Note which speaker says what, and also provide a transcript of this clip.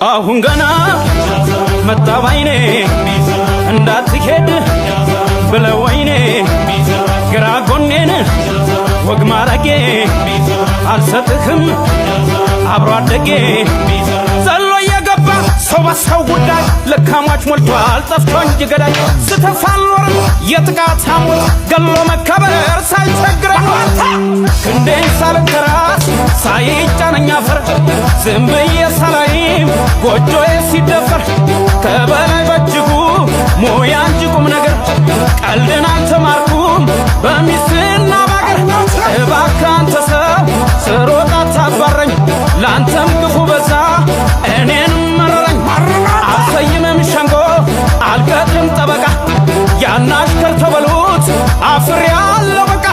Speaker 1: አሁን ገና መጣ ባይኔ እንዳትሄድ ብለው ወይኔ ግራ ጎኔን ወግ ማረጌ አልሰጥህም አብሮ አደጌ ዘሎ የገባ ሰው በሰው ጉዳይ ለካሟች ሞልቷል ጠፍቶ እንጂ ገዳይ ስተፋልኖር የጥቃት ሐሞት ገሎ መከበር ሳይቸግረኝ ክንዴን ሳልንተራስ ሳይጫነኝ አፈር ዝም ብዬ ሳላይም ጎጆዬ ሲደፈር ከበላይ በእጅጉ ሞያ እንጂ ቁም ነገር ቀልድን አልተማርኩም በሚስትና ባገር እባክህ አንተ ሰው ስሮጥ አታባረኝ ላንተም ክፉ በዛ እኔንም መረረኝ አልሰይምም ሸንጎ አልቀጥርም ጠበቃ ያን አሽከር ተበሉት አፍሬያለሁ በቃ